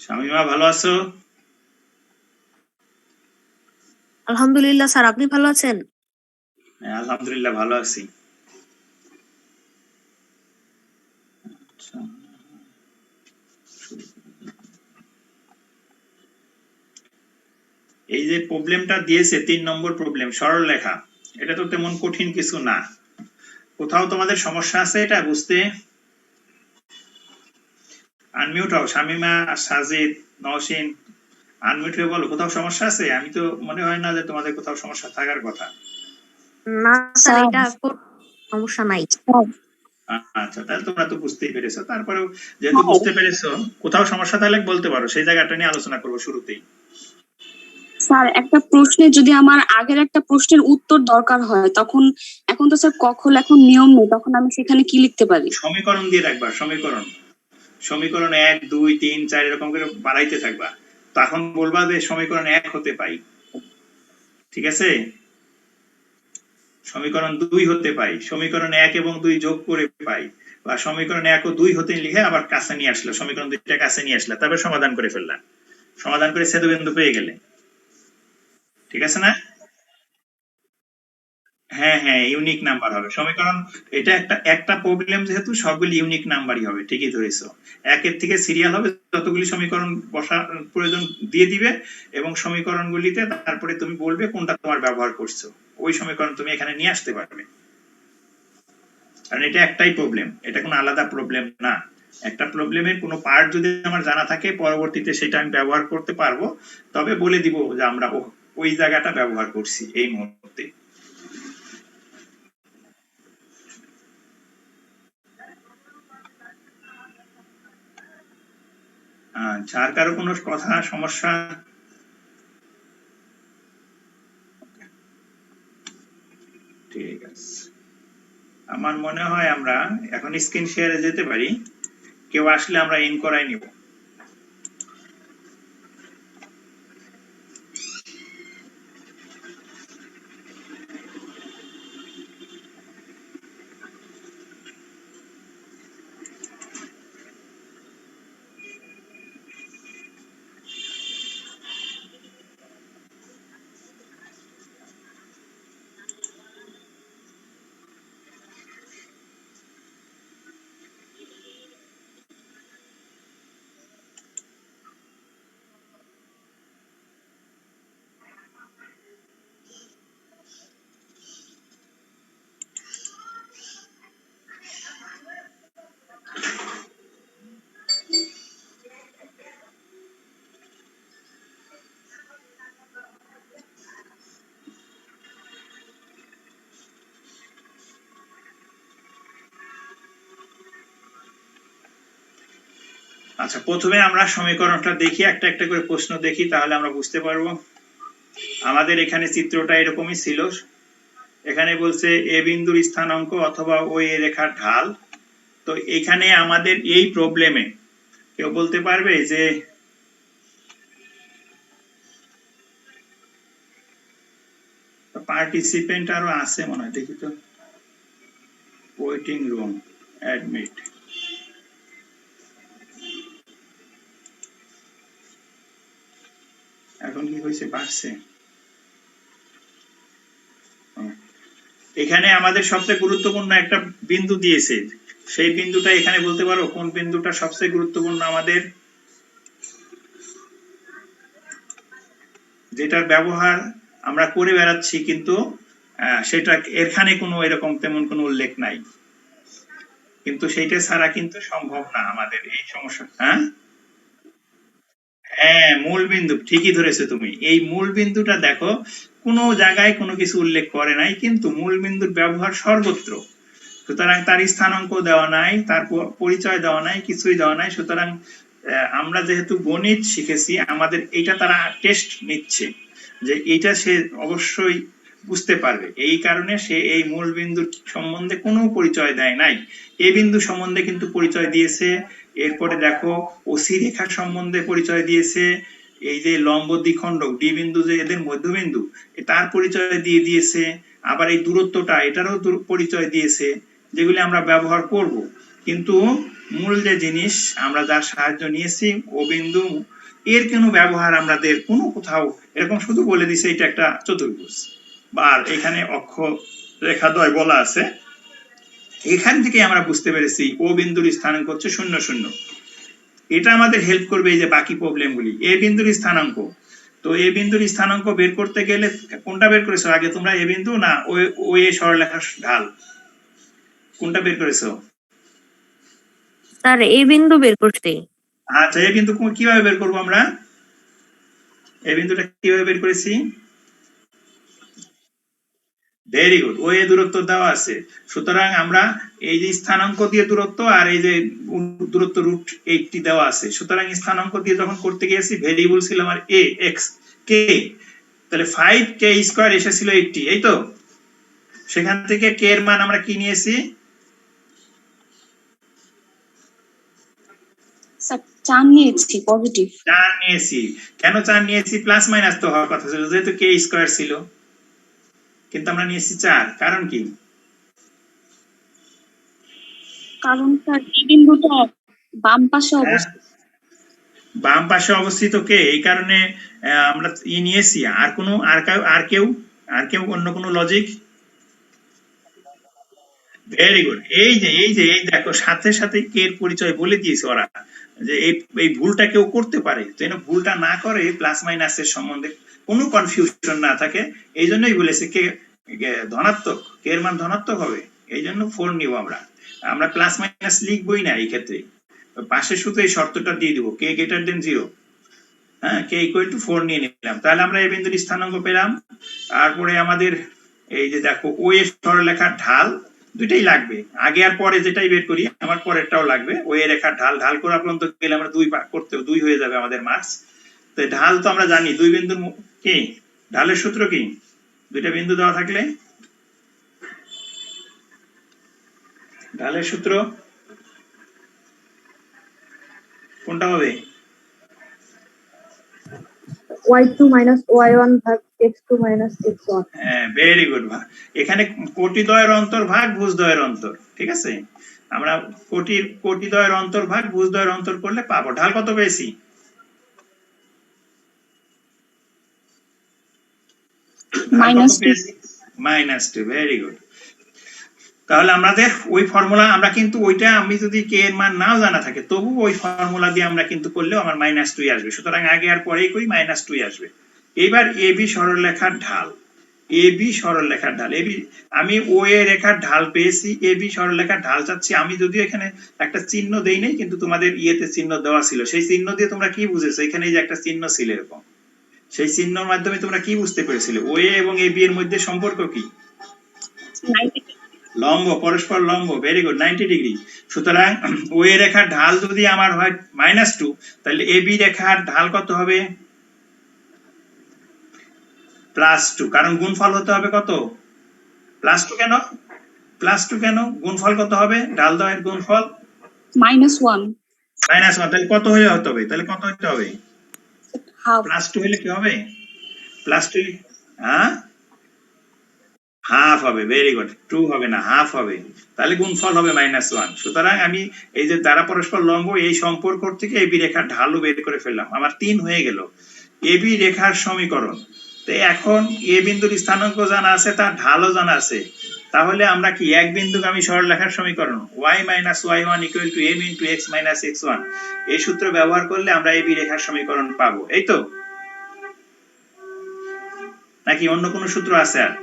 শামিমা ভালো আছো? আলহামদুলিল্লাহ স্যার, আপনি ভালো আছেন? হ্যাঁ, আলহামদুলিল্লাহ ভালো আছি। আচ্ছা, এই যে প্রবলেমটা দিয়েছে 3 নম্বর প্রবলেম সরল লেখা, এটা তো তেমন কঠিন কিছু না। কোথাও তোমাদের সমস্যা আছে এটা বুঝতে? আনমিউট হও শামিমা, সাজিদ, নওশিন, আনমিউট হয়ে বলো কোথাও সমস্যা আছে। আমি তো মনে হয় না যে তোমাদের কোথাও সমস্যা থাকার কথা। না স্যার, স্যার এটা কোনো সমস্যা নাই। আচ্ছা, তাহলে তোমরা তো বুঝতেই পেরেছো। তারপরেও যেহেতু বুঝতে পেরেছো, কোথাও সমস্যা তাহলে বলতে পারো, সেই জায়গাটা নিয়ে আলোচনা করবো শুরুতেই। স্যার, একটা প্রশ্নে যদি আমার আগের একটা প্রশ্নের উত্তর দরকার হয় তখন, এখন তো স্যার কখন এখন নিয়ম নেই, তখন আমি সেখানে কি লিখতে পারি? সমীকরণ দিয়ে রাখবা, সমীকরণ সমীকরণ 1 2 3 4 এরকম করে বাড়াইতে থাকবা। তখন বলবা যে সমীকরণ 1 হতে পাই, ঠিক আছে? সমীকরণ 2 হতে পাই, সমীকরণ 1 এবং 2 যোগ করে পাই, বা সমীকরণ 1 ও 2 হতে লিখে আবার কাছে নিয়ে আসলো, সমীকরণ 2টা কাছে নিয়ে আসলে তারপর সমাধান করে ফেললাম, সমাধান করে ছেদবিন্দু পেয়ে গেলে। ঠিক আছে না? হ্যাঁ হ্যাঁ, ইউনিক নাম্বার হবে সমীকরণ। এটা একটা একটা প্রবলেম, যেহেতু সবগুলি ইউনিক নাম্বারই হবে। ঠিকই ধরেছো। একের থেকে সিরিয়াল হবে, যতগুলি সমীকরণ বসা প্রয়োজন দিয়ে দিবে, এবং সমীকরণগুলিতে তারপরে তুমি বলবে কোনটা তোমার ব্যবহার করছো, ওই সমীকরণ তুমি এখানে নিয়ে আসতে পারবে। কারণ এটা একটাই প্রবলেম, এটা কোনো আলাদা প্রবলেম না। একটা প্রবলেমের কোনো পার্ট যদি আমার জানা থাকে, পরবর্তীতে সেটা আমি ব্যবহার করতে পারবো, তবে বলে দিব যে আমরা ওই জায়গাটা ব্যবহার করছি এই মুহূর্তে। আচ্ছা, আর কারো কোনো কথা সমস্যা? ঠিক আছে, আমার মনে হয় আমরা এখন স্ক্রিন শেয়ারে যেতে পারি। কেউ আসলে আমরা ইন করাই নিব। আচ্ছা, প্রথমে আমরা সমীকরণটা দেখি, একটা একটা করে প্রশ্ন দেখি, তাহলে আমরা বুঝতে পারবো। আমাদের এখানে চিত্রটা এরকমই ছিল। এখানে বলছে এ বিন্দুর স্থানাঙ্ক অথবা ওই রেখার ঢাল। তো এখানে আমাদের এই প্রবলেমে কেউ বলতে পারবে যে পার্টিসিপেন্ট আরো আছে মনে হয়, দেখি তো। Waiting room, admit. এখন কি হয়েছে, বাড়ছে? এখানে আমাদের সবচেয়ে গুরুত্বপূর্ণ একটা বিন্দু দিয়েছে, সেই বিন্দুটা এখানে বলতে পারো কোন বিন্দুটা সবচেয়ে গুরুত্বপূর্ণ আমাদের, যেটার ব্যবহার আমরা করে বেড়াচ্ছি, কিন্তু সেটা এখানে কোনো এরকম তেমন কোনো উল্লেখ নাই। কিন্তু সেইটা ছাড়া কিন্তু সম্ভব না আমাদের এই সমস্যা। হ্যাঁ হ্যাঁ, মূল বিন্দু, ঠিকই ধরেছো তুমি। এই মূল বিন্দুটা দেখো, কোনো জায়গায় কোনো কিছু উল্লেখ করে নাই, কিন্তু মূল বিন্দুর ব্যবহার সর্বত্র। সুতরাং তার স্থানাঙ্ক দেওয়া নাই, তার পরিচয় দেওয়া নাই, কিছুই দেওয়া নাই। সুতরাং আমরা যেহেতু গণিত শিখেছি, আমাদের এইটা তারা টেস্ট নিচ্ছে যে এইটা সে অবশ্যই বুঝতে পারবে। এই কারণে সে এই মূল বিন্দুর সম্বন্ধে কোনো পরিচয় দেয় নাই। এ বিন্দু সম্বন্ধে কিন্তু পরিচয় দিয়েছে। এরপরে দেখো ওসি রেখার সম্বন্ধে পরিচয় দিয়েছে। এই যে লম্ব দ্বিখণ্ডক ডি বিন্দু যে এদের মধ্যবিন্দু, তার পরিচয় দিয়ে দিয়েছে। আবার এই দূরত্বটা, এটারও পরিচয় দিয়েছে, যেগুলি আমরা ব্যবহার করব। কিন্তু মূল যে জিনিস আমরা যার সাহায্য নিয়েছি, ও বিন্দু এর কোনো ব্যবহার আমাদের কোনো কোথাও এরকম শুধু বলে দিছে এটা একটা চতুর্ভুজ বা এখানে অক্ষ রেখাদ্বয় বলা আছে, এখান থেকে আমরা বুঝতে পেরেছি ও বিন্দুর স্থানাঙ্ক হচ্ছে 0 0। এটা আমাদের হেল্প করবে এই যে বাকি প্রবলেমগুলি। এ বিন্দুর স্থানাঙ্ক, তো এ বিন্দুর স্থানাঙ্ক বের করতে গেলে কোনটা বের করেছো আগে তোমরা, এ বিন্দু না ও এ সরলরেখার ঢাল, কোনটা বের করেছো? স্যার এ বিন্দু বের করতে। আচ্ছা, এ বিন্দু কিভাবে বের করবো আমরা? এ বিন্দুটা কিভাবে বের করেছি? ভেরি গুড, ও এ দূরত্ব দেওয়া আছে, সুতরাং আমরা এই যে স্থানাঙ্ক দিয়ে দূরত্ব আর এই যে দূরত্ব √80 দেওয়া আছে, সুতরাং স্থানাঙ্ক দিয়ে যখন করতে গিয়েছি ভেরিয়েবল ছিল আমার এ এক্স কে, তাহলে 5k² এসেছিল 80, এই তো। সেখান থেকে কে এর মান আমরা কি নিয়েছি? স্যার 4 নিয়েছি পজিটিভ। 4 নিয়েছি। কেন 4 নিয়েছি? প্লাস মাইনাস তো হওয়ার কথা ছিল, যেহেতু k² ছিল, কিন্তু আমরা নিয়েছি 4, কারণ কি? কারণ স্যার এই বিন্দুটা বাম পাশে অবস্থিত। বাম পাশে অবস্থিত কে, এই কারণে আমরা নিয়েছি। আর কোনো আর কেউ অন্য কোনো লজিক? ভেরি গুড, এই দেখো সাথে সাথে কে এর পরিচয় বলে দিয়েছে ওরা, যে এই ভুলটা কেউ করতে পারে, যেন ভুলটা না করে প্লাস মাইনাসের সম্বন্ধে কোনো কনফিউশন না থাকে, এই জন্যই বলেছে কে ধনাত্মক, কে এর মান ধনাত্মক হবে, এই জন্য 4 নিব আমরা প্লাস মাইনাস লিখবই না এই ক্ষেত্রে, পাশে শুধু এই শর্তটা দিয়ে দিব কে গ্রেটার দেন 0, হ্যাঁ, কে ইকুয়াল টু 4 নিয়ে নিলাম, তাহলে আমরা এই বিন্দুর স্থানাঙ্ক পেলাম। তারপরে আমাদের এই যে দেখো ও এর সরলরেখার ঢাল দুইটাই লাগবে, আগে আর পরে যেটাই বের করি আমার পরেরটাও লাগবে। ও এর রেখার ঢাল করা পর্যন্ত গেলে আমরা 2 করতে 2 হয়ে যাবে আমাদের মার্কস। তো ঢাল তো আমরা জানি দুই বিন্দুর কি ঢালের সূত্র কি, দুইটা বিন্দু দেওয়া থাকলে ঢালের সূত্র কোনটা হবে? y2 minus y1 ভাগ x2 minus x1। হ্যাঁ, ভেরি গুড। এখানে কোটিদ্বয়ের অন্তর্ভাগ ভুজদ্বয়ের অন্তর, ঠিক আছে, আমরা কোটিদ্বয়ের অন্তর্ভাগ ভুজদ্বয়ের অন্তর করলে পাবো। ঢাল কত পেয়েছি? -2। Very good. তাহলে আমাদের ওই ফর্মুলা আমরা কিন্তু ওইটা, আমি যদি কে এর মান নাও জানা থাকে তবু ওই ফর্মুলা দিয়ে আমরা কিন্তু করলেও আমার -2 আসবে, সুতরাং আগে আর পরেই করি -2 আসবে। এবার এবি সরলরেখার ঢাল, এবি সরলরেখার ঢাল, এবি আমি ও এ রেখার ঢাল পেয়েছি, এবি সরলরেখার ঢাল চাচ্ছি। আমি যদিও এখানে একটা চিহ্ন দেই নাই, কিন্তু তোমাদের ইয়েতে চিহ্ন দেওয়া ছিল, সেই চিহ্ন দিয়ে তোমরা কি বুঝেছো? এখানে যে একটা চিহ্ন ছিল এরকম, সেই চিহ্নের মাধ্যমে তোমরা কি বুঝতে পেরেছিলে? ও এ এবং এবি এর মধ্যে সম্পর্ক কি? লম্ব, পরস্পর লম্ব। Very good, 90 degree. সুতরাং ও এ রেখার ঢাল যদি আমার হয় -2, তাহলে এবি রেখার ঢাল কত হবে? +2, কারণ গুণফল হতে হবে কত? +2 কেন? +2 কেন? গুণফল কত হবে? ঢাল দ্বয়ের গুণফল -1 -1, তাহলে কত হয়ে হতে হবে? তাহলে কত হতে হবে? হাফ। +2 হলে কি হবে? +2, হ্যাঁ, হাফ হবে। ভেরি গুড, 2 হবে না, হাফ হবে, তাহলে গুণফল হবে -1। সুতরাং আমি এই যে দ্বারা পরস্পর লম্ব এই সম্পর্ক থেকে এবি রেখার ঢালও বের করে ফেললাম, আমার 3 হয়ে গেল এবি রেখার সমীকরণ। তো এখন এ বিন্দুর স্থানাঙ্ক জানা আছে, তার ঢালও জানা আছে, তাহলে আমরা কি এক বিন্দুগামী সরলরেখার সমীকরণ y - y1 = m × x - x1 এই সূত্র ব্যবহার করলে আমরা এবি রেখার সমীকরণ পাবো, এই তো? নাকি অন্য কোনো সূত্র আছে? আর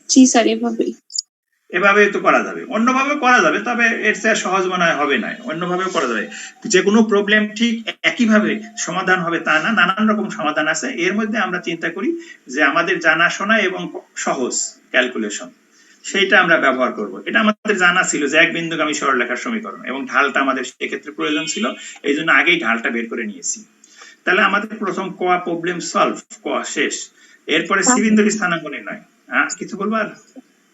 জি স্যার, এভাবে তো করা যাবে, অন্যভাবে করা যাবে, তবে এর চেয়ে সহজ মনে হয় হবে না, অন্যভাবেও করা যাবে। যে কোনো প্রবলেম ঠিক একইভাবে সমাধান হবে তা না, নানান রকম সমাধান আছে। এর মধ্যে আমরা চিন্তা করি যে আমাদের জানাশোনা এবং সহজ ক্যালকুলেশন, সেইটা আমরা ব্যবহার করব। এটা আমাদের জানা ছিল যে এক বিন্দুগামী সরলরেখার সমীকরণ, এবং ঢালটা আমাদের সেক্ষেত্রে প্রয়োজন ছিল, এই জন্য আগেই ঢালটা বের করে নিয়েছি। তাহলে আমাদের প্রথম ক প্রবলেম সলভ, ক শেষ। এরপরে সি বিন্দুর স্থানাঙ্ক নির্ণয়। কিছু বলবো আর?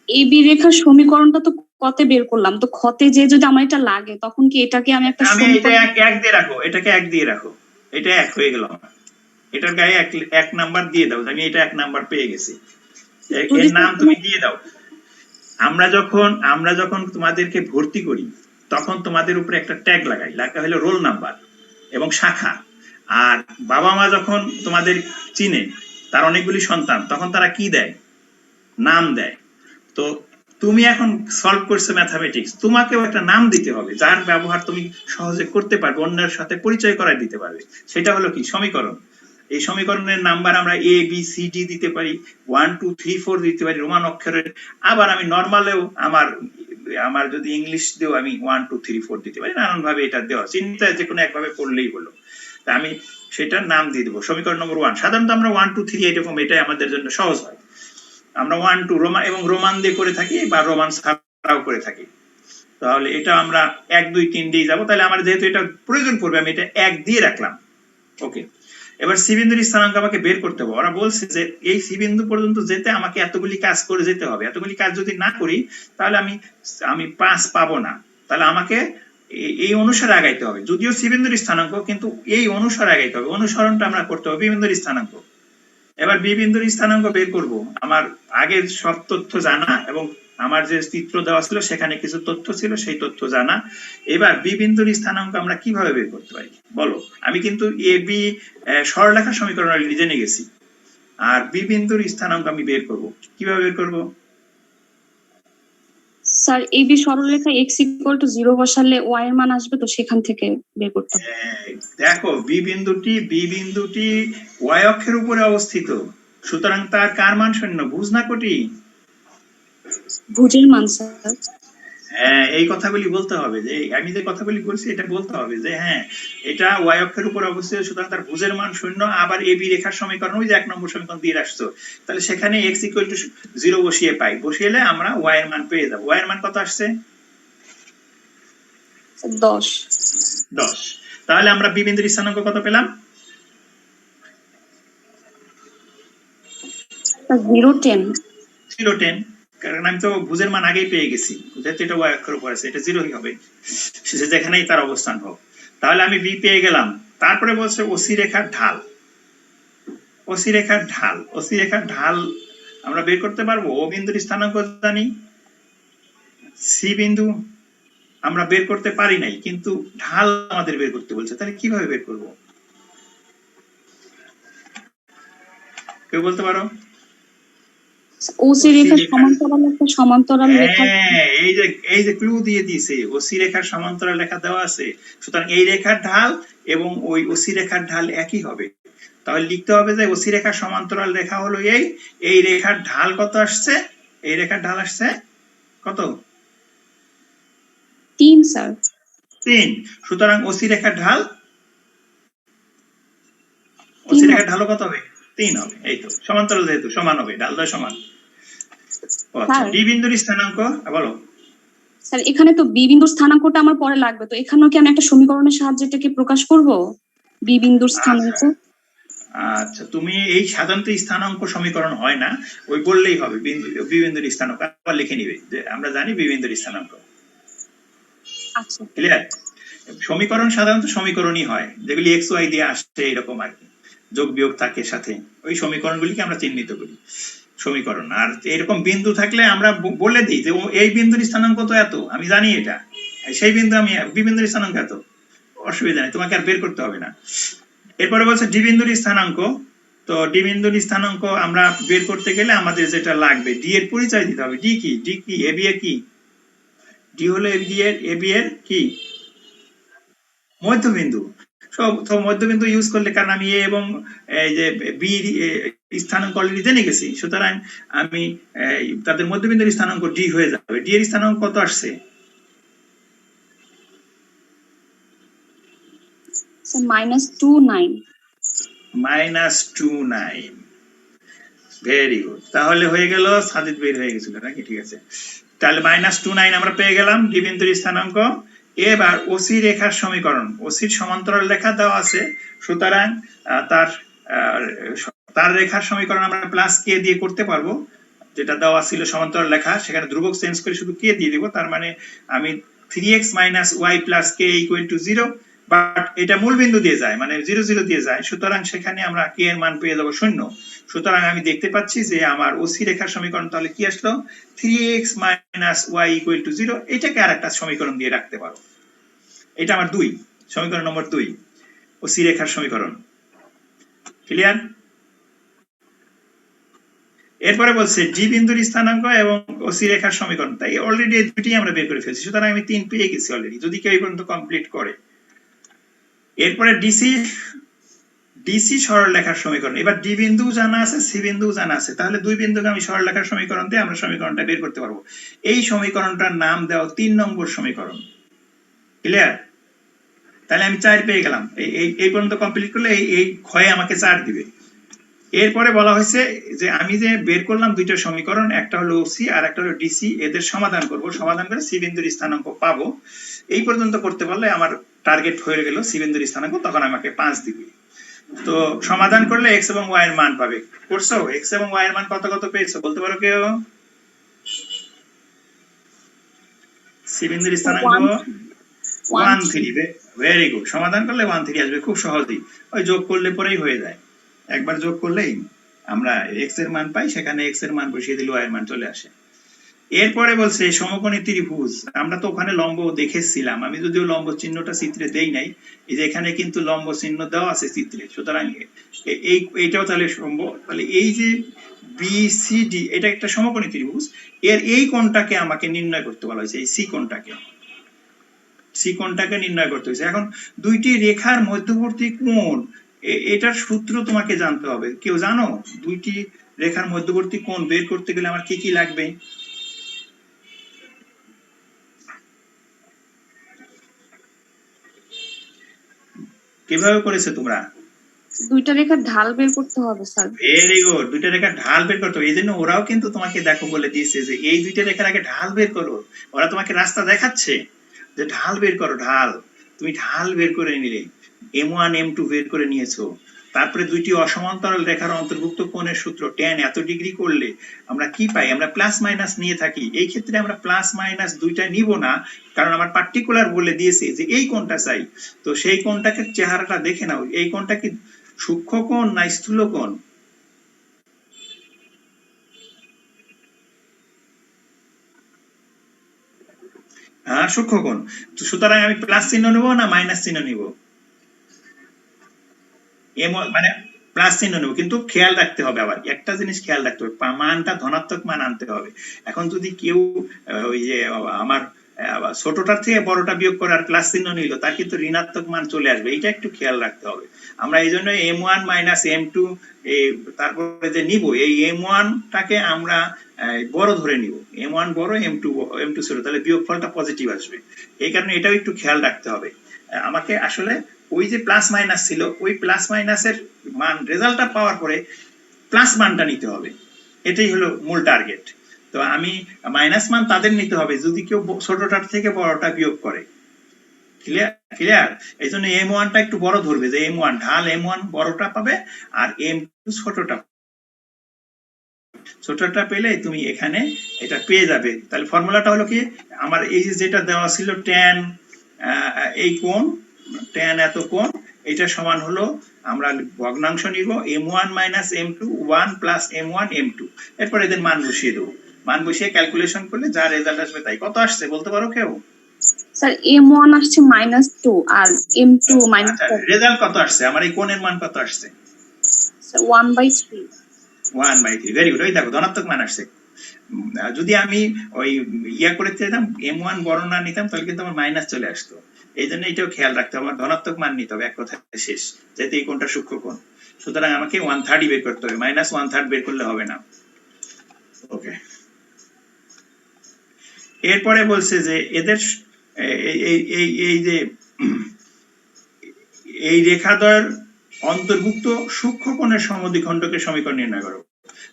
এবি রেখার সমীকরণটা তো কতে বের করলাম, তো খতে যে যদি আমার এটা লাগে তখন কি এটাকে আমি একটা আমি এটা সমীকরণ এক দিয়ে রাখো, এটাকে 1 দিয়ে রাখো, এটা 1 হয়ে গেল আমার, এটার গায়ে 1 নাম্বার দিয়ে দাও, আমি এটা 1 নাম্বার পেয়ে গেছি, এর নাম তুমি দিয়ে দাও। আমরা যখন তোমাদেরকে ভর্তি করি তখন তোমাদের উপরে একটা ট্যাগ লাগাই, লাগা হলো রোল নাম্বার। এবং শাখা। আর বাবা মা যখন তোমাদের চিনে, তার অনেকগুলি সন্তান, তখন তারা কি দেয়? নাম দেয়। তো তুমি এখন সলভ করছো ম্যাথামেটিক্স, তোমাকেও একটা নাম দিতে হবে যার ব্যবহার তুমি সহজে করতে পারবে, অন্যের সাথে পরিচয় করায় দিতে পারবে। সেটা হলো কি? সমীকরণ। এই সমীকরণের নাম্বার আমরা এ বি সি ডি দিতে পারি, 1 2 3 4 দিতে পারি রোমান অক্ষরের। আবার আমি নর্মালেও আমার যদি ইংলিশ দিয়েও আমি 1 2 3 4 দিতে পারি, নানান ভাবে এটা দেওয়া, চিন্তা যে কোনো একভাবে পড়লেই হলো। তা আমি সেটার নাম দিয়ে দেবো সমীকরণ নম্বর 1। সাধারণত আমরা 1 2 3 এরকম, এটাই আমাদের জন্য সহজ হয়। আমরা 1 2 রোমান এবং রোমান দিয়ে করে থাকি বা রোমান ছাড়াও করে থাকি। তাহলে এটা আমরা 1 2 3 দিয়ে যাবো। তাহলে আমার যেহেতু এটা প্রয়োজন পড়বে, আমি এটা 1 দিয়ে রাখলাম। ওকে, এবার সি বিন্দুর স্থানাঙ্ক আমাকে বের করতে হবে। ওরা বলছে যে এই সি বিন্দু পর্যন্ত যেতে আমাকে এতগুলি কাজ করে যেতে হবে। এতগুলি কাজ যদি না করি তাহলে আমি 5 পাবো না। তাহলে আমাকে এই অনুসারে আগাইতে হবে। যদিও সি বিন্দুর স্থানাঙ্ক, কিন্তু এই অনুসারে আগাইতে হবে। অনুসরণটা আমরা করতে হবে বি বিন্দুর স্থানাঙ্ক। এবার বি বিন্দুর স্থানাঙ্ক বের করব। আমার আগে সব তথ্য জানা এবং আমার যে চিত্র দেওয়া ছিল সেখানে কিছু তথ্য ছিল, সেই তথ্য জানা। এবার বি বিন্দুর স্থানাঙ্ক আমরা কিভাবে বের করতে পারি বলো? আমি কিন্তু এ বি সরলরেখা সমীকরণ অলরেডি জেনে গেছি, আর বি বিন্দুর স্থানাঙ্ক আমি বের করব। কিভাবে বের করব? স্যার এই বি সরলরেখা x = 0 বসালে y এর মান আসবে, তো সেখান থেকে বের করতে হবে। দেখো বি বিন্দুটি ওয়াই অক্ষের উপরে অবস্থিত, সুতরাং তার কার মান 0? ভুজ না কোটি? ভুজের মান স্যার। হ্যাঁ, এই কথাগুলি বলতে হবে, যে আমি যে কথাগুলি বলছি এটা বলতে হবে যে হ্যাঁ, এটা ওয়াই অক্ষের উপর অবস্থিত, সুতরাং তার ভুজের মান 0। আবার এ বি রেখার সমীকরণ ওই যে 1 নম্বর সমীকরণ দিয়ে আসছো, তাহলে সেখানে x = 0 বসিয়ে পাই, বসিয়েলে আমরা y এর মান পেয়ে যাবো। y এর মান কত আসছে? 10। তাহলে আমরা বি বিন্দুর স্থানাঙ্ক কত পেলাম? 0 10। 0 10, কারণ আমি তো ভুজের মান আগেই পেয়ে গেছি, যেহেতু এটা ওয়াই অক্ষের উপর আছে, এটা 0ই হবে, সে যেখানেই তার অবস্থান হোক। তাহলে আমি বি পেয়ে গেলাম। তারপরে বলছে ওসি রেখার ঢাল। ওসি রেখার ঢাল আমরা বের করতে পারবো। ও বিন্দুর স্থানাঙ্ক জানি, সি বিন্দু আমরা বের করতে পারি নাই, কিন্তু ঢাল আমাদের বের করতে বলছে। তাহলে কিভাবে বের করব? কেউ বলতে পারো? ওসি রেখার সমান্তরাল একটা সমান্তরাল রেখা। হ্যাঁ, এই যে ক্লু দিয়ে দিয়েছে, ওসি রেখার সমান্তরাল রেখা দেওয়া আছে, সুতরাং এই রেখার ঢাল এবং ওই ওসি রেখার ঢাল একই হবে। তাহলে লিখতে হবে যে ওসি রেখার সমান্তরাল রেখা হলো এই রেখার ঢাল কত আসছে? এই রেখার ঢাল আসছে কত? 3 স্যার। 3। সুতরাং ওসি রেখার ঢাল কত হবে? 3 হবে। এই তো, সমান্তরাল যেহেতু সমান হবে, ঢালটা সমান। আচ্ছা, ডি বিন্দুর স্থানাঙ্ক বলো। স্যার এখানে তো বি বিন্দুর স্থানাঙ্কটা আমার পরে লাগবে, তো এখানেও কি আমি একটা সমীকরণের সাহায্যে এটাকে প্রকাশ করব? বি বিন্দুর স্থানাঙ্ক। আচ্ছা, তুমি এই সাধারণত স্থানাঙ্ক সমীকরণ হয় না, ওই বললেই হবে বি বিন্দুর স্থানাঙ্ক, আবার লিখে নিবে যে আমরা জানি বি বিন্দুর স্থানাঙ্ক। আচ্ছা, ক্লিয়ার? সমীকরণ সাধারণত সমীকরণই হয়, যেগুলি এক্স ওয়াই দিয়ে আসছে, এরকম আর কি, যোগ বিয়োগ থাকে সাথে, ওই সমীকরণগুলিকে আমরা চিহ্নিত করি সমীকরণ। আর এরকম বিন্দু থাকলে আমরা বলে দিই যে এই বিন্দুর স্থানাঙ্ক তো এত, আমি জানি এটা, সেই বিন্দু আমি বি বিন্দুর স্থানাঙ্ক এত, অসুবিধা নেই, তোমাকে আর বের করতে হবে না। এরপরে বলছে ডি বিন্দুর স্থানাঙ্ক। তো ডি বিন্দুর স্থানাঙ্ক আমরা বের করতে গেলে আমাদের যেটা লাগবে, ডি এর পরিচয় দিতে হবে। ডি কি? এ বি এর কি? ডি হলো এ বি এর কি? মধ্যবিন্দু। তো মধ্যবিন্দু ইউজ করলে, কারণ আমি এ এবং এই যে বি স্থানাঙ্ক অলরেডি জেনে গেছি, সুতরাং আমি তাদের মধ্যবিন্দুর স্থানাঙ্ক ডি হয়ে যাবে। ডি এর স্থানাঙ্ক কত আসছে? -29। -29। Very good. তাহলে হয়ে গেল, সাদিদ বের হয়ে গেছিল নাকি? ঠিক আছে, তাহলে -29 আমরা পেয়ে গেলাম ডি বিন্দুর স্থানাঙ্ক। এবার ওসি রেখার সমীকরণ, ওসির সমান্তরাল রেখা দেওয়া আছে, সুতরাং তার রেখার সমীকরণ আমরা প্লাস কে দিয়ে করতে পারবো, যেটা দেওয়া ছিল সমান্তরাল রেখা, সেখানে ধ্রুবক চেঞ্জ করে শুধু কে দিয়ে দিব। তার মানে আমি 3x - y + k = 0, বাট এটা মূল বিন্দু দিয়ে যায়, মানে 0 0 দিয়ে যায়, সুতরাং সেখানে আমরা কে এর মান পেয়ে যাব 0। সুতরাং আমি দেখতে পাচ্ছি যে আমার ওসি রেখার সমীকরণ তাহলে কি আসলো? 3x - y = 0। এটাকে আরেকটা সমীকরণ দিয়ে রাখতে পারো। এটা আমার 2, সমীকরণ নম্বর 2। ও সি রেখার সমীকরণ। ক্লিয়ার? এরপরে বলছে ডি বিন্দুর স্থানাঙ্ক এবং ও সি রেখার সমীকরণ। তাই অলরেডি এই দুটি আমরা বের করে ফেলছি, সুতরাং আমি 3 পেয়ে গেছি অলরেডি, যদি কেউ এই পর্যন্ত কমপ্লিট করে। এরপরে ডিসি সরলরেখার সমীকরণ। এবার ডি বিন্দু জানা আছে, সি বিন্দু জানা আছে, তাহলে দুই বিন্দুকে আমি সরলরেখার সমীকরণ দিয়ে আমরা সমীকরণটা বের করতে পারবো। এই সমীকরণটার নাম দেওয়া 3 নম্বর সমীকরণ। ক্লিয়ার? তাহলে আমি 4 পেয়ে গেলাম। এই পর্যন্ত কমপ্লিট করলে এই ক্ষয়ে আমাকে 4 দিবে। এরপরে বলা হয়েছে যে আমি যে বের করলাম দুইটা সমীকরণ, একটা হলো ওসি আর একটা হলো ডিসি, এদের সমাধান করব, সমাধান করে সি বিন্দুর স্থানাঙ্ক পাবো। এই পর্যন্ত করতে পারলে আমার টার্গেট হয়ে গেল সি বিন্দুর স্থানাঙ্ক, তখন আমাকে 5 দিবে। তো সমাধান করলে এক্স এবং ওয়াই এর মান পাবে। করছো? এক্স এবং ওয়াই এর মান কত কত পেয়েছো বলতে পারো কেউ? সি বিন্দুর স্থানাঙ্ক 1 3। Very good. সমাধান করলে 1 3 আসবে খুব সহজেই, ওই যোগ করলে পরেই হয়ে যায়। একবার যোগ করলেই আমরা এক্স এর মান পাই, সেখানে এক্স এর মান বসিয়ে দিলে ওয়াই এর মান চলে আসে। এরপরে বলছে সমকোণী ত্রিভুজ। আমরা তো ওখানে লম্ব দেখেছিলাম, আমি যদিও লম্ব চিহ্নটা চিত্রে দেই নাই, এই যে এখানে কিন্তু লম্ব চিহ্ন দেওয়া আছে চিত্রে, সুতরাং এইটাও তাহলে সম্ভব। তাহলে এই যে বিসিডি এটা একটা সমকোণী ত্রিভুজ, এর এই কোণটাকে আমাকে নির্ণয় করতে বলা হয়েছে, এই সি কোণটাকে নির্ণয় করতে হয়েছে। এখন দুইটি রেখার মধ্যবর্তী কোণ, এটার সূত্র তোমাকে জানতে হবে। কেউ জানো দুইটি রেখার মধ্যবর্তী কোণ বের করতে গেলে আমার কি কি লাগবে? কিভাবে করেছে তোমরা? দুইটা রেখার ঢাল বের করতে হবে স্যার। Very good. দুইটা রেখার ঢাল বের করতে হবে। এই জন্য ওরাও কিন্তু তোমাকে দেখো বলে দিয়েছে যে এই দুইটা রেখার আগে ঢাল বের করো। ওরা তোমাকে রাস্তা দেখাচ্ছে যে ঢাল বের করো, ঢাল। তুমি ঢাল বের করে নিলে, M1 M2 বের করে নিয়েছো। তারপরে দুইটি অসমান্তরাল রেখার অন্তর্ভুক্ত কোণের সূত্র tan এত ডিগ্রি করলে আমরা কি পাই? আমরা প্লাস মাইনাস নিয়ে থাকি। এই ক্ষেত্রে আমরা প্লাস মাইনাস দুইটা নিব না, কারণ আমার পার্টিকুলার বলে দিয়েছে যে এই কোণটা চাই। তো সেই কোণটাকে চেহারাটা দেখে নাও, এই কোণটা কি সূক্ষ্ম কোণ না স্থূল কোণ? হ্যাঁ, সূক্ষ্ম কোণ। সুতরাং আমি প্লাস চিহ্ন নেব না মাইনাস চিহ্ন নিব? মানে প্লাস চিহ্ন নেব, কিন্তু খেয়াল রাখতে হবে, আবার একটা জিনিস খেয়াল রাখতে হবে, মানটা ধনাত্মক মান আনতে হবে। এখন যদি কেউ ওই যে আমার ছোটটার থেকে বড়টা বিয়োগ করে আর প্লাস চিহ্ন নিল, তার কিন্তু ঋণাত্মক মান চলে আসবে, এটা একটু খেয়াল রাখতে হবে। আমরা এই জন্য M1 মাইনাস M2 তারপরে যে নিব, এই M1 টাকে আমরা বড় ধরে নিব, M1 বড় M2 ছোট, তাহলে বিয়োগফলটা পজিটিভ আসবে। এই কারণে এটাও একটু খেয়াল রাখতে হবে। আমাকে আসলে ওই যে প্লাস মাইনাস ছিল, ওই প্লাস মাইনাসের মান রেজাল্টটা পাওয়ার পরে প্লাস মানটা নিতে হবে, এটাই হলো মূল টার্গেট। তো আমি মাইনাস মান তাদের নিতে হবে যদি কেউ ছোটটার থেকে বড়টা বিয়োগ করে। ক্লিয়ার? এই জন্য M1 টা একটু বড় ধরবে, যে M1 ঢাল, M1 বড়টা পাবে আর M2 ছোটটা পেলে তুমি এখানে এটা পেয়ে যাবে। তাহলে ফর্মুলাটা হলো কি, আমার এই যেটা দেওয়া ছিল tan এই কোণ, tan এত কোণ, এটা সমান হলো, আমরা ভগ্নাংশ নিব M1 minus M2 1 plus M1 M2। এরপর এদের মান বসিয়ে দেবো, মান বসিয়ে ক্যালকুলেশন করলে যা রেজাল্ট আসবে তাই। কত আসছে বলতে পারো কেউ? স্যার M1 আসছে -2 আর M2 -4। রেজাল্ট কত আসছে? আমার এই কোণের মান কত আসছে? স্যার 1/3। 1/3। Very good. ওই দেখো ধনাত্মক মান আসছে। যদি আমি ওই করে দিতাম M1 বড় না নিতাম, তাহলে কিন্তু আমার মাইনাস চলে আসতো। এই জন্য এটাও খেয়াল রাখতে হবে, আমার ধনাত্মক মান নিতে হবে, এক কথায় শেষ, যেহেতু এই কোণটা সূক্ষ্ম কোণ। সুতরাং আমাকে 1/3 বের করতে হবে, -1/3 বের করলে হবে না। ওকে। এরপরে বলছে যে এদের এই যে এই রেখাদ্বয়ের অন্তর্ভুক্ত সূক্ষ্ম কোণের সমদ্বিখণ্ডকের সমীকরণ নির্ণয় করো।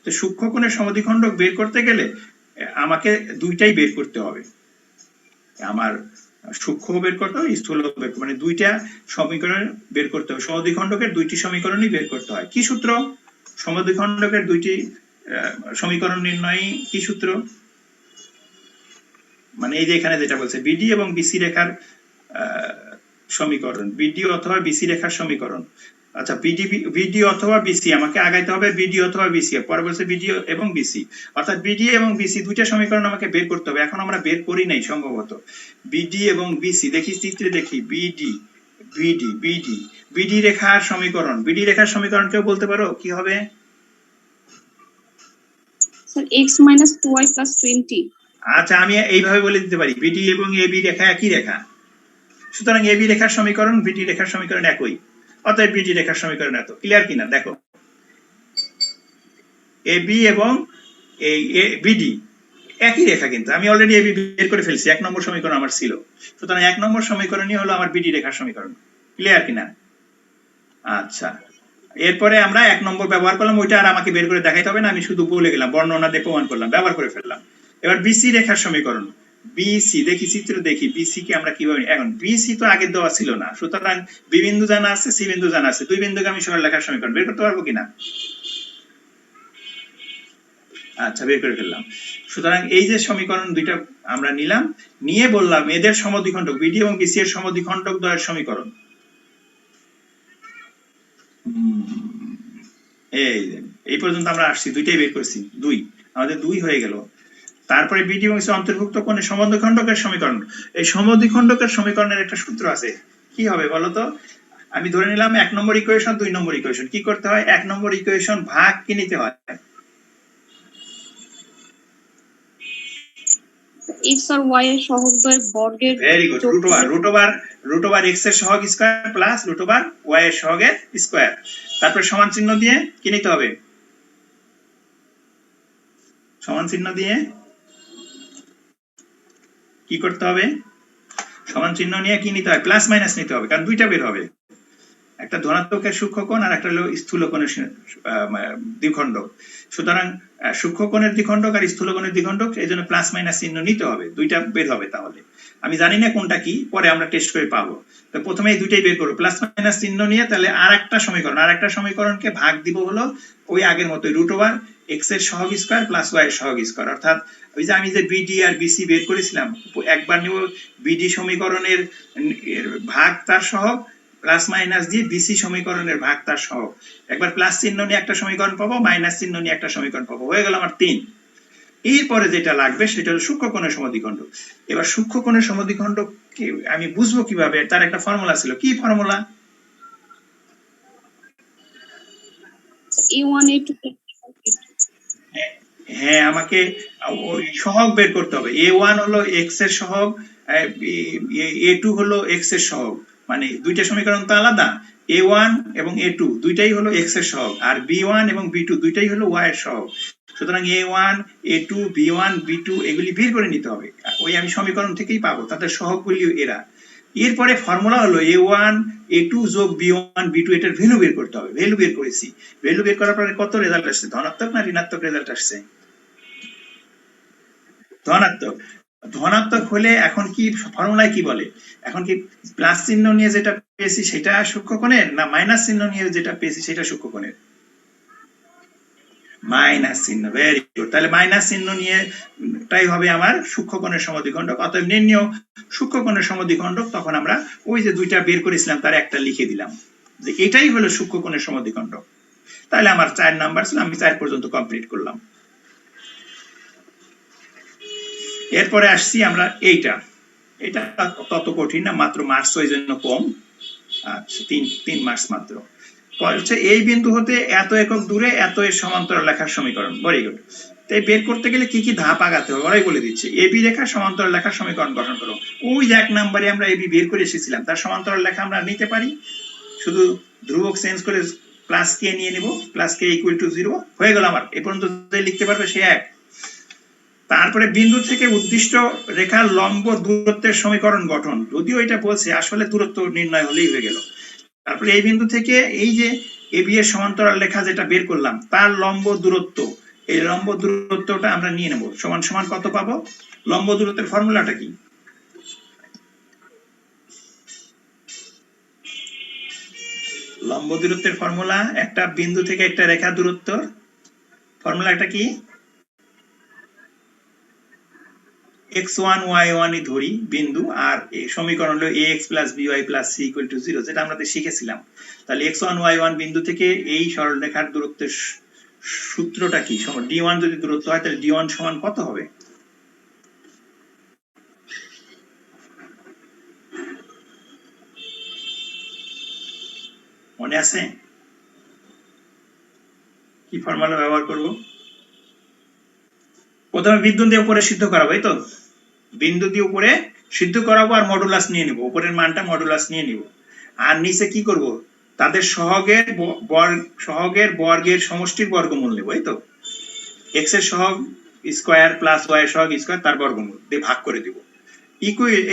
তো সূক্ষ্ম কোণের সমদ্বিখণ্ডক বের করতে গেলে আমাকে দুইটাই বের করতে হবে, আমার সূক্ষ্ম বের করতে হবে, স্থূল বের, মানে দুইটা সমীকরণ বের করতে হবে। সমদ্বিখণ্ডকের দুইটি সমীকরণই বের করতে হয়। কি সূত্র? সমদ্বিখণ্ডকের দুইটি সমীকরণ নির্ণয় কি সূত্র? মানে এই যে এখানে যেটা বলছে বিডি এবং বিসি রেখার সমীকরণ, বিডি অথবা বিসি রেখার সমীকরণ। আচ্ছা, বিডি অথবা বিসি, আমাকে আগাইতে হবে বিডি অথবা বিসি, পরে বলছে বিডি এবং বিসি, অর্থাৎ বিডি এবং বিসি দুইটা সমীকরণ আমাকে বের করতে হবে। এখন আমরা বের করি নাই সম্ভবত বিডি এবং বিসি। দেখি চিত্রে, দেখি বিডি বিডি বিডি বিডি রেখার সমীকরণ, বিডি রেখার সমীকরণ কেউ বলতে পারো কি হবে? Sir x minus 2y plus 20। আচ্ছা আমি এইভাবে বলে দিতে পারি, বিডি এবং এবি রেখা একই রেখা, সুতরাং এবি রেখার সমীকরণ বিডি রেখার সমীকরণ একই, অতএব বিডি রেখার সমীকরণ এত। ক্লিয়ার কিনা দেখো, এবি এবং এই বিডি একই রেখা, কিন্তু আমি অলরেডি এবি বের করে ফেলছি, 1 নম্বর সমীকরণ আমার ছিল, সুতরাং 1 নম্বর সমীকরণই হলো আমার বিডি রেখার সমীকরণ। ক্লিয়ার কিনা? আচ্ছা, এরপরে আমরা 1 নম্বর ব্যবহার করলাম, ওইটা আর আমাকে বের করে দেখাইতে হবে না, আমি শুধু বলে গেলাম, বর্ণনা দিয়ে প্রমাণ করলাম, ব্যবহার করে ফেললাম। এবার বিসি রেখার সমীকরণ, বিসি দেখি চিত্র দেখি, বিসি কে আমরা কিভাবে, এখন বিসি তো আগে দেওয়া ছিল না, সুতরাং বি বিন্দু জানা আছে, সি বিন্দু জানা আছে, দুই বিন্দুকে আমি সরলরেখার সমীকরণ বের করতে পারবো কিনা? আচ্ছা বের করে ফেললাম। সুতরাং এই যে সমীকরণ দুইটা আমরা নিলাম, নিয়ে বললাম এদের সমদ্বিখণ্ডক, বিডি এবং বিসি এর সমদ্বিখণ্ডক দ্বয়ের সমীকরণ। এই পর্যন্ত আমরা আসছি, দুইটাই বের করছি, দুই, আমাদের দুই হয়ে গেল। তারপরে বিডি এবং সি অন্তর্ভুক্ত কোণের সমদ্বিখণ্ডকের সমীকরণ। এই সমদ্বিখণ্ডকের সমীকরণের একটা সূত্র আছে, কি হবে বলতো? আমি ধরে নিলাম 1 নম্বর ইকুয়েশন, 2 নম্বর ইকুয়েশন, কি করতে হয়? 1 নম্বর ইকুয়েশন ভাগ কি নিতে হয়? x আর y এর সহগদ্বয়ের বর্গের very good, root over x এর সহগ square plus root over y এর সহগের স্কয়ার, তারপর সমান চিহ্ন দিয়ে কি নিতে হবে? সমান চিহ্ন দিয়ে কি করতে হবে? সমান চিহ্ন নিয়ে কি নিতে হয়? প্লাস মাইনাস নিতে হবে, কারণ দুইটা বের হবে, একটা ধনাত্মকের সূক্ষ্মকোণ আর একটা হলো স্থূলকোণের দ্বিখণ্ডক। সুতরাং সূক্ষ্মকোণের দ্বিখণ্ডক আর স্থূলকোণের দ্বিখণ্ডক, এই জন্য প্লাস মাইনাস চিহ্ন নিতে হবে, দুইটা বের হবে। তাহলে আমি জানি না কোনটা কি, পরে আমরা টেস্ট করে পাবো। তো প্রথমে এই দুইটাই বের করবো, প্লাস মাইনাস চিহ্ন নিয়ে তাহলে আর একটা সমীকরণকে ভাগ দিব হলো ওই আগের মতো, রুট ওভার এক্স এর সহগ স্কয়ার প্লাস ওয়াই এর সহগ স্কয়ার, অর্থাৎ ওই যে আমি যে বিডি আর বিসি বের করেছিলাম, একবার নিব বিডি সমীকরণের ভাগ তার সহগ, প্লাস মাইনাস দিয়ে বিসি সমীকরণের ভাগ তার সহগ, একবার প্লাস চিহ্ন নিয়ে একটা সমীকরণ পাবো, মাইনাস চিহ্ন নিয়ে একটা সমীকরণ পাবো, হয়ে গেল আমার 3। এরপরে যেটা লাগবে সেটা হলো সূক্ষ্মকোণের সমদ্বিখণ্ডক। এবার সূক্ষ্মকোণের সমদ্বিখণ্ডক আমি বুঝবো কিভাবে? তার একটা ফর্মুলা ছিল, কি ফর্মুলা? a1 a2 হ্যাঁ, আমাকে ওই সহগ বের করতে হবে। a1 হলো x এর সহগ, a2 হলো x এর সহগ, মানে দুইটা সমীকরণ তো আলাদা, a1 এবং a2 দুইটাই হলো x এর সহগ, আর b1 এবং b2 দুইটাই হলো y এর সহগ। সুতরাং a1 a2 b1 b2 এগুলি বের করে নিতে হবে, ওই আমি সমীকরণ থেকেই পাবো, তাদের সহগগুলি এরা। এরপরে ফর্মুলা হলো a1 a2 যোগ b1 b2, এটার ভ্যালু বের করতে হবে। ভ্যালু বের করেছি, ভ্যালু বের করার পরে কত রেজাল্ট আসছে? ধনাত্মক না ঋণাত্মক রেজাল্ট আসছে? ধনাত্মক। ধনাত্মক হলে এখন কি ফর্মুলায় কি বলে? এখন কি প্লাস চিহ্ন নিয়ে যেটা পেয়েছি সেটা সূক্ষ্মকোণের, না মাইনাস চিহ্ন নিয়ে যেটা পেয়েছি সেটা সূক্ষ্মকোণের? মাইনাস চিহ্ন, ভেরি গুড। তাহলে মাইনাস চিহ্ন নিয়ে টাই হবে আমার সূক্ষ্মকোণের সমদ্বিখণ্ডক, অতএব নির্ণেয় সূক্ষ্মকোণের সমদ্বিখণ্ডক। তখন আমরা ওই যে দুইটা বের করেছিলাম তার একটা লিখে দিলাম যে এটাই হলো সূক্ষ্মকোণের সমদ্বিখণ্ডক। তাহলে আমার 4 নাম্বার ছিল, আমি 4 পর্যন্ত কমপ্লিট করলাম। এরপরে আসছি আমরা এইটা, এটা তত কঠিন না, মাত্র মার্কস ওই জন্য কম, আচ্ছা 3 মার্কস মাত্র। হচ্ছে এই বিন্দু হতে এত একক দূরে এত এর সমান্তরাল রেখার সমীকরণ, ভেরি গুড। তাই বের করতে গেলে কি কি ধাপ আগাতে হবে ওরাই বলে দিচ্ছে। এবি রেখার সমান্তরাল রেখার সমীকরণ গঠন করো, ওই যে 1 নম্বরে আমরা এবি বের করে এসেছিলাম, তার সমান্তরাল রেখা আমরা নিতে পারি, শুধু ধ্রুবক চেঞ্জ করে প্লাস কে নিয়ে নিব, প্লাস কে ইকুয়াল টু 0, হয়ে গেল আমার। এই পর্যন্ত যে লিখতে পারবে সে এক। তারপরে বিন্দু থেকে উদ্দিষ্ট রেখার লম্ব দূরত্বের সমীকরণ গঠন, যদিও এটা বলছে আসলে দূরত্ব নির্ণয় হলেই হয়ে গেল। তারপরে এই বিন্দু থেকে এই যে এবি এর সমান্তরাল রেখা যেটা বের করলাম তার লম্ব দূরত্ব, এই লম্ব দূরত্বটা আমরা নিয়ে নেব, সমান সমান কত পাবো? লম্ব দূরত্বের ফর্মুলাটা কি? লম্ব দূরত্বের ফর্মুলা, একটা বিন্দু থেকে একটা রেখা দূরত্ব ফর্মুলাটা কি? x1 y1 ই ধরি বিন্দু, আর এই সমীকরণ হলো ax + by + c = 0, যেটা আমরা শিখেছিলাম। তাহলে x1 y1 বিন্দু থেকে এই সরলরেখার দূরত্বের সূত্রটা কি? d1 যদি দূরত্ব হয় তাহলে d1 সমান কত হবে? মনে আছে কি ফর্মুলা ব্যবহার করব? প্রথমে বিন্দু দিয়ে উপরে সিদ্ধ করাবো, এই তো বিন্দু দিয়ে উপরে সিদ্ধ করাবো আর মডুলাস নিয়ে নিব, উপরের মানটা মডুলাস নিয়ে নিব। আর নিচে কি করব, তাদের সহগের বর্গের সমষ্টির বর্গমূল নেব, এই তো এক্স এর সহগ স্কয়ার প্লাস ওয়াই এর সহগ স্কয়ার তার বর্গমূল দিয়ে ভাগ করে দিব।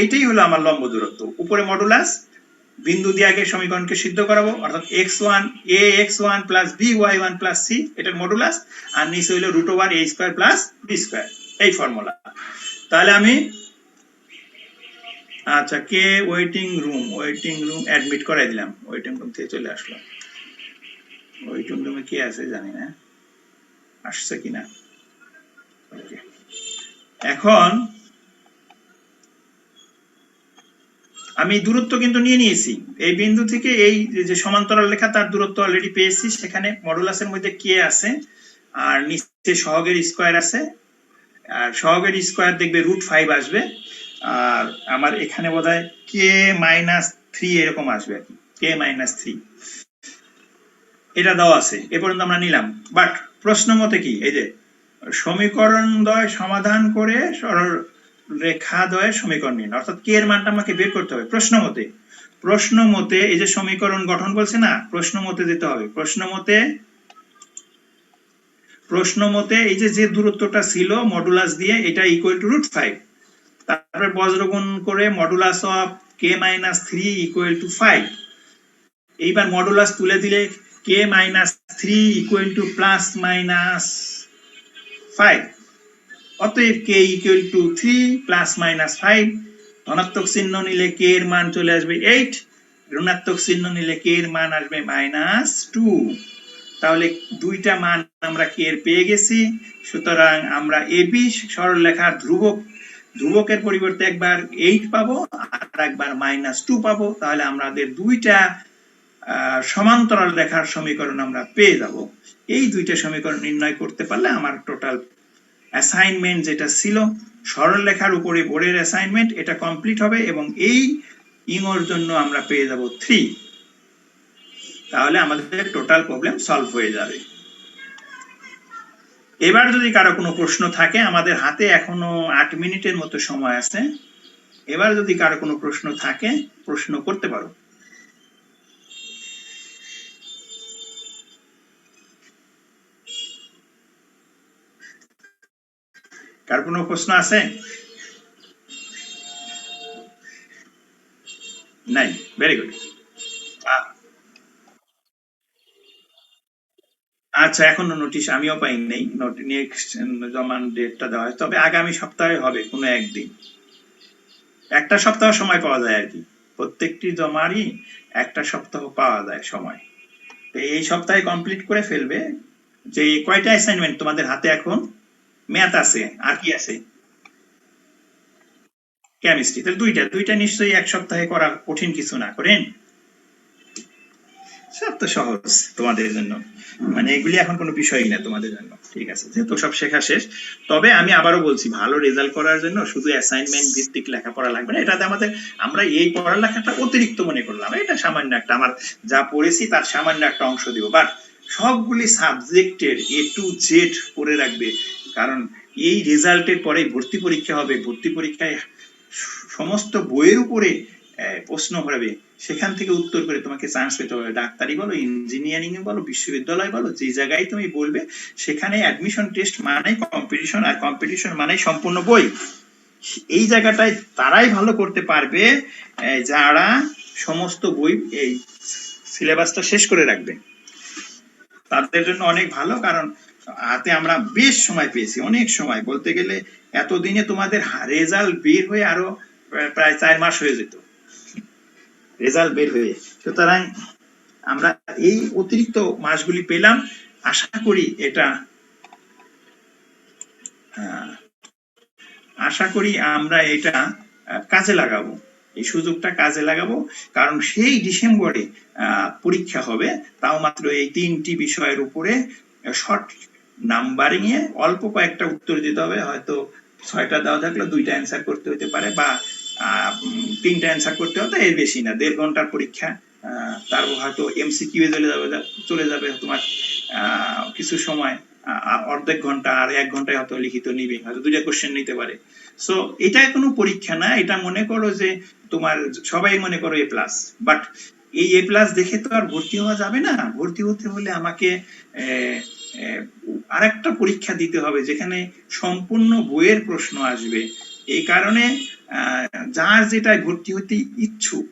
এইটাই হলো আমার লম্ব দূরত্ব। উপরে মডুলাস, বিন্দু দিয়ে আগে সমীকরণকে সিদ্ধ করাবো, অর্থাৎ x1 ax1 plus by1 plus c এটার মডুলাস, আর নিচে হলো √a square plus b square, এই ফর্মুলা। তাহলে আমি আচ্ছা কে ওয়েটিং রুম অ্যাডমিট করাই দিলাম, ওয়েটিং রুম থেকে চলে আসলো। ওয়েটিং রুমে কে আছে জানি না, আসছে কিনা। ওকে, এখন আমি দূরত্ব কিন্তু নিয়ে নিয়েছি, এই বিন্দু থেকে এই যে সমান্তরাল রেখা তার দূরত্ব অলরেডি পেয়েছি, সেখানে মডুলাসের মধ্যে কে আছে আর নিচে সহগের স্কয়ার আছে, আর সহগের স্কয়ার দেখবে √5 আসবে, আর আমার এখানে বোধহয় k-3 এরকম আসবে আর কি, k-3 এটা দেওয়া আছে। এ পর্যন্ত আমরা নিলাম। বাট প্রশ্ন মতে কি, এই যে সমীকরণ দ্বয় সমাধান করে সরল রেখা দ্বয়ের সমীকরণ নিন, অর্থাৎ কে এর মানটা আমাকে বের করতে হবে প্রশ্ন মতে এই যে সমীকরণ গঠন বলছে না, প্রশ্ন মতে যেতে হবে। প্রশ্ন মতে এই যে দূরত্বটা ছিল মডুলাস দিয়ে, এটা ইকুয়াল টু √5, তারপরে বজ্রগুণ করে modulus of k-3 equal to 5। এইবার মডুলাস তুলে দিলে k-3 equal to plus minus 5, অতএব k equal to 3 plus minus 5। ধনাত্মক চিহ্ন নিলে k এর মান চলে আসবে 8, ঋণাত্মক চিহ্ন নিলে k এর মান আসবে -2। তাহলে দুইটা মান আমরা k এর পেয়ে গেছি। সুতরাং আমরা ab সরলরেখার ধ্রুবকের পরিবর্তে একবার 8 পাবো আর একবার -2 পাবো। তাহলে আমাদের দুইটা সমান্তরাল রেখার সমীকরণ আমরা পেয়ে যাব। এই দুইটা সমীকরণ নির্ণয় করতে পারলে আমার টোটাল অ্যাসাইনমেন্ট যেটা ছিল সরলরেখার উপরে বোর্ডের অ্যাসাইনমেন্ট, এটা কমপ্লিট হবে এবং এই ইংওর জন্য আমরা পেয়ে যাব 3। তাহলে আমাদের টোটাল প্রবলেম সলভ হয়ে যাবে। এবার যদি কারো কোনো প্রশ্ন থাকে, আমাদের হাতে এখনো 8 মিনিটের মতো সময় আছে, এবার যদি কারো কোনো প্রশ্ন থাকে প্রশ্ন করতে পারো। কার কোনো প্রশ্ন আছে? নাই, ভেরি গুড। আচ্ছা, এখনো নোটিশ আমিও পাই নাই, নেক্সট জমা ডেটটা দেওয়া হয়, তবে আগামী সপ্তাহে হবে কোনো একদিন, একটা সপ্তাহ সময় পাওয়া যায় আর কি, প্রত্যেকটি জমারই একটা সপ্তাহ পাওয়া যায় সময়। তো এই সপ্তাহে কমপ্লিট করে ফেলবে। যে কয়টা অ্যাসাইনমেন্ট তোমাদের হাতে এখন? ম্যাথ আছে, আর কি আছে? কেমিস্ট্রি। তাহলে দুইটা নিশ্চয়ই এক সপ্তাহে করা কঠিন কিছু না, করেন? সব তো সহজ তোমাদের জন্য, মানে এগুলি এখন কোনো বিষয়ই না তোমাদের জন্য। ঠিক আছে, যেহেতু সব শেখা শেষ। তবে আমি আবারও বলছি, ভালো রেজাল্ট করার জন্য শুধু অ্যাসাইনমেন্ট ভিত্তিক লেখাপড়া লাগবে না। এটাতে আমরা এই পড়ালেখাটা অতিরিক্ত মনে করলাম, এটা সামান্য একটা, আমার যা পড়েছি তার সামান্য একটা অংশ দিব, বাট সবগুলি সাবজেক্টের A to Z করে রাখবে। কারণ এই রেজাল্টের পরে ভর্তি পরীক্ষা হবে, ভর্তি পরীক্ষায় সমস্ত বইয়ের উপরে প্রশ্ন হবে, সেখান থেকে উত্তর করে তোমাকে চান্স পেতে হবে। ডাক্তারি বলো, ইঞ্জিনিয়ারিং এ বলো, বিশ্ববিদ্যালয় বলো, যে জায়গায় তুমি বলবে সেখানে অ্যাডমিশন টেস্ট মানেই কম্পিটিশন, আর কম্পিটিশন মানেই সম্পূর্ণ বই। এই জায়গাটায় তারাই ভালো করতে পারবে যারা সমস্ত বই এই সিলেবাসটা শেষ করে রাখবে, তাদের জন্য অনেক ভালো। কারণ হাতে আমরা বেশ সময় পেয়েছি, অনেক সময়, বলতে গেলে এতদিনে তোমাদের রেজাল্ট বের হয়ে আরো প্রায় 4 মাস হয়ে যেত রেজাল্ট বের হয়ে। সুতরাং আমরা এই অতিরিক্ত মাসগুলি পেলাম, আশা করি আমরা এটা কাজে লাগাবো, এই সুযোগটা কাজে লাগাবো। কারণ সেই ডিসেম্বরে পরীক্ষা হবে, তাও মাত্র এই 3টি বিষয়ের উপরে শর্ট নাম্বারিং এ অল্প কয়েকটা উত্তর দিতে হবে, হয়তো 6টা দেওয়া থাকলে 2টা অ্যান্সার করতে হতে পারে, বা 3টা অ্যান্সার করতে হতো, এর বেশি না। 1.5 ঘন্টার পরীক্ষা, তার হয়তো এমসিকিউ এ চলে যাবে তোমার কিছু সময়, অর্ধেক ঘন্টা, আর 1 ঘন্টায় হয়তো লিখিত নিবে, হয়তো 2টা কোশ্চেন নিতে পারে। সো এটা কোনো পরীক্ষা না, এটা মনে করো যে তোমার সবাই মনে করো এ প্লাস। বাট এই এ প্লাস দেখে তো আর ভর্তি হওয়া যাবে না। ভর্তি হতে হলে আমাকে আরেকটা পরীক্ষা দিতে হবে যেখানে সম্পূর্ণ বইয়ের প্রশ্ন আসবে। এই কারণে যার যেটায় ভর্তি হতে ইচ্ছুক,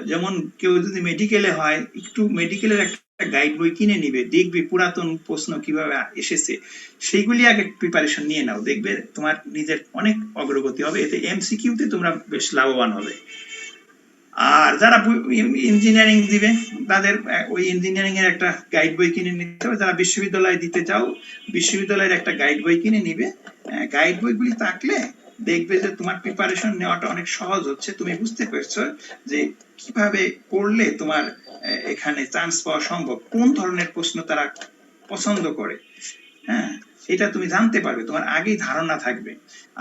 যেমন কেউ যদি মেডিকেলে হয়, একটু মেডিকেলের একটা গাইড বই কিনে নিবে, দেখবে পুরাতন প্রশ্ন কিভাবে এসেছে, সেইগুলি আগে প্রিপারেশন নিয়ে নাও, দেখবে তোমার নিজের অনেক অগ্রগতি হবে, এতে এমসিকিউ তে তোমরা বেশ লাভবান হবে। আর যারা ইঞ্জিনিয়ারিং দিবে তাদের ওই ইঞ্জিনিয়ারিং এর একটা গাইড বই কিনে নিতে হবে। যারা বিশ্ববিদ্যালয়ে দিতে চাও, বিশ্ববিদ্যালয়ের একটা গাইড বই কিনে নিবে। গাইড বইগুলি থাকলে দেখবে যে তোমার প্রিপারেশন নেওয়াটা অনেক সহজ হচ্ছে। তুমি বুঝতে পারছো যে কিভাবে পড়লে তোমার এখানে চান্স পাওয়া সম্ভব, কোন ধরনের প্রশ্ন তারা পছন্দ করে, হ্যাঁ, এটা তুমি জানতে পারবে, তোমার আগেই ধারণা থাকবে।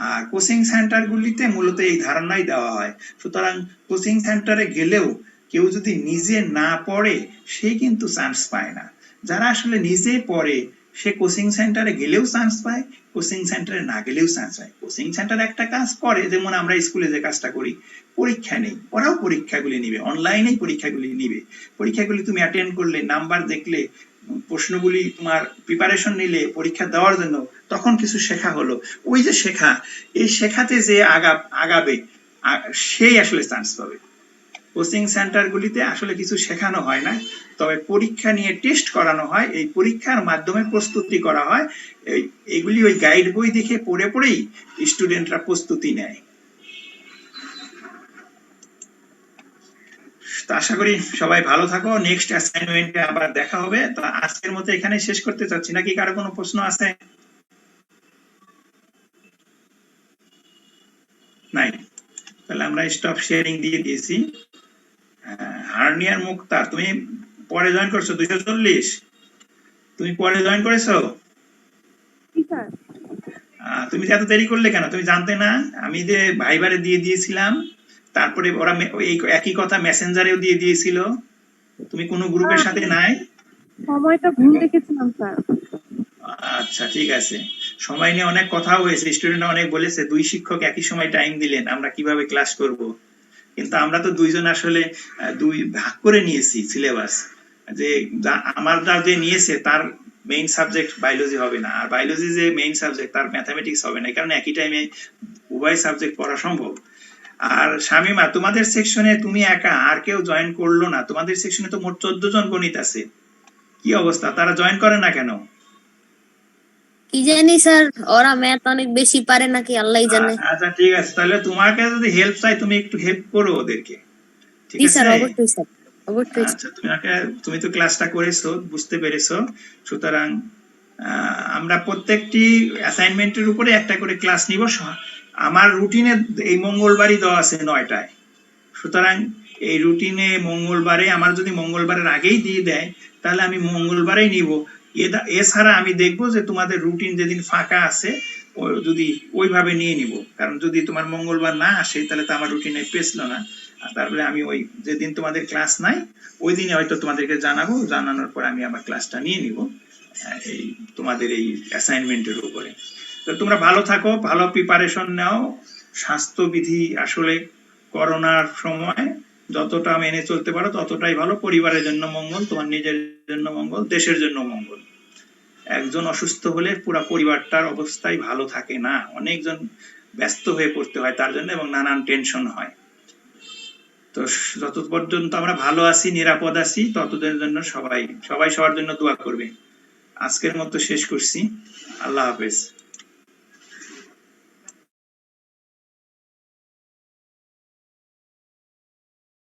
আর কোচিং সেন্টার গুলিতে মূলত এই ধারণাই দেওয়া হয়। সুতরাং কোচিং সেন্টারে গেলেও কেউ যদি নিজে না পড়ে সে কিন্তু চান্স পায় না। যারা আসলে নিজে পড়ে সে কোচিং সেন্টারে গেলেও চান্স পায়, কোচিং সেন্টারে না গেলেও চান্স পায়। কোচিং সেন্টার একটা কাজ করে, যেমন আমরা স্কুলে যে কাজটা করি, পরীক্ষা নেই, ওরাও পরীক্ষাগুলি নিবে, অনলাইনেই পরীক্ষাগুলি নিবে। পরীক্ষাগুলি তুমি অ্যাটেন্ড করলে, নাম্বার দেখলে, প্রশ্নগুলি তোমার প্রিপারেশন নিলে পরীক্ষা দেওয়ার জন্য, তখন কিছু শেখা হলো। ওই যে শেখা, এই শেখাতে যে আগাবে সেই আসলে চান্স পাবে। কোচিং সেন্টার গুলিতে আসলে কিছু শেখানো হয় না, তবে পরীক্ষা নিয়ে টেস্ট করানো হয়, এই পরীক্ষার মাধ্যমে প্রস্তুতি করা হয়। এগুলি ওই গাইড বই দেখে পড়ে পড়েই স্টুডেন্টরা প্রস্তুতি নেয়। আশা করি সবাই ভালো থাকো, নেক্সট অ্যাসাইনমেন্টে আবার দেখা হবে। তো আজকের মতো এখানে শেষ করতে চাচ্ছি, নাকি কারো কোনো প্রশ্ন আছে? নাই, তাহলে আমরা স্টপ শেয়ারিং দিয়ে দিয়েছি। হার্নিয়ার মুক্তার, তুমি পরে জয়েন করছো 240, তুমি পরে জয়েন করেছো? তুমি এত দেরি করলে কেন? তুমি জানতে না আমি যে ভাইবারে দিয়ে দিয়েছিলাম, তারপরে ওরা এই একই কথা মেসেঞ্জারেও দিয়ে দিয়েছিল, তুমি কোনো গ্রুপের সাথে নাই? সময়টা ভুল দেখেছিলাম স্যার। আচ্ছা ঠিক আছে, সময় নিয়ে অনেক কথা হয়েছে, স্টুডেন্টরা অনেক বলেছে 2 শিক্ষক একই সময় টাইম দিলেন, আমরা কিভাবে ক্লাস করব। কিন্তু আমরা তো 2 জন আসলে 2 ভাগ করে নিয়েছি সিলেবাস, যে আমার যে নিয়েছে তার মেইন সাবজেক্ট বায়োলজি হবে না, আর বায়োলজি যে মেইন সাবজেক্ট তার ম্যাথামেটিক্স হবে না, কারণ একই টাইমে উভয় সাবজেক্ট পড়া সম্ভব। আর শামিমা, তোমাদের সেকশনে তুমি একা, আর কেউ জয়েন করলো না। তোমাদের সেকশনে তো মোট 14 জন গণিত আছে, কি অবস্থা, তারা জয়েন করে না কেন? কি জানি স্যার, ওরা ম্যাথ অনেক বেশি পারে নাকি আল্লাহই জানে। আচ্ছা ঠিক আছে, তাহলে তোমাকে যদি হেল্প চাই তুমি একটু হেল্প করো ওদেরকে, ঠিক জি আছে? স্যার, অবশ্যই স্যার, অবশ্যই। আচ্ছা, তুমি তো ক্লাসটা করেছো, বুঝতে পেরেছো। সুতরাং আমরা প্রত্যেকটি অ্যাসাইনমেন্টের উপরে একটা করে ক্লাস নিব। আমার রুটিনে এই মঙ্গলবারই দেওয়া আছে 9টায়। সুতরাং এই রুটিনে মঙ্গলবারে, আমার যদি মঙ্গলবারের আগেই দিয়ে দেয় তাহলে আমি মঙ্গলবারেই নিব। এছাড়া আমি দেখবো যে তোমাদের রুটিন যেদিন ফাঁকা আছে যদি ওইভাবে নিয়ে নিব, কারণ যদি তোমার মঙ্গলবার না আসে তাহলে তো আমার রুটিনে পেছলো না। তারপরে আমি ওই যেদিন তোমাদের ক্লাস নাই ওই দিনে হয়তো তোমাদেরকে জানাবো, জানানোর পর আমি আবার ক্লাসটা নিয়ে নিব এই তোমাদের এই অ্যাসাইনমেন্টের উপরে। তো তোমরা ভালো থাকো, ভালো প্রিপারেশন নাও। স্বাস্থ্যবিধি আসলে করোনার সময় যতটা মেনে চলতে পারো ততটাই ভালো, পরিবারের জন্য মঙ্গল, তোমার নিজের জন্য মঙ্গল, দেশের জন্য মঙ্গল। একজন অসুস্থ হলে পুরো পরিবারটার অবস্থাই ভালো থাকে না, অনেকজন ব্যস্ত হয়ে পড়তে হয় তার জন্য, এবং নানান টেনশন হয়। তো যত পর্যন্ত আমরা ভালো আছি, নিরাপদ আছি, ততদিনের জন্য সবাই সবার জন্য দোয়া করবে। আজকের মতো শেষ করছি, আল্লাহ হাফেজ।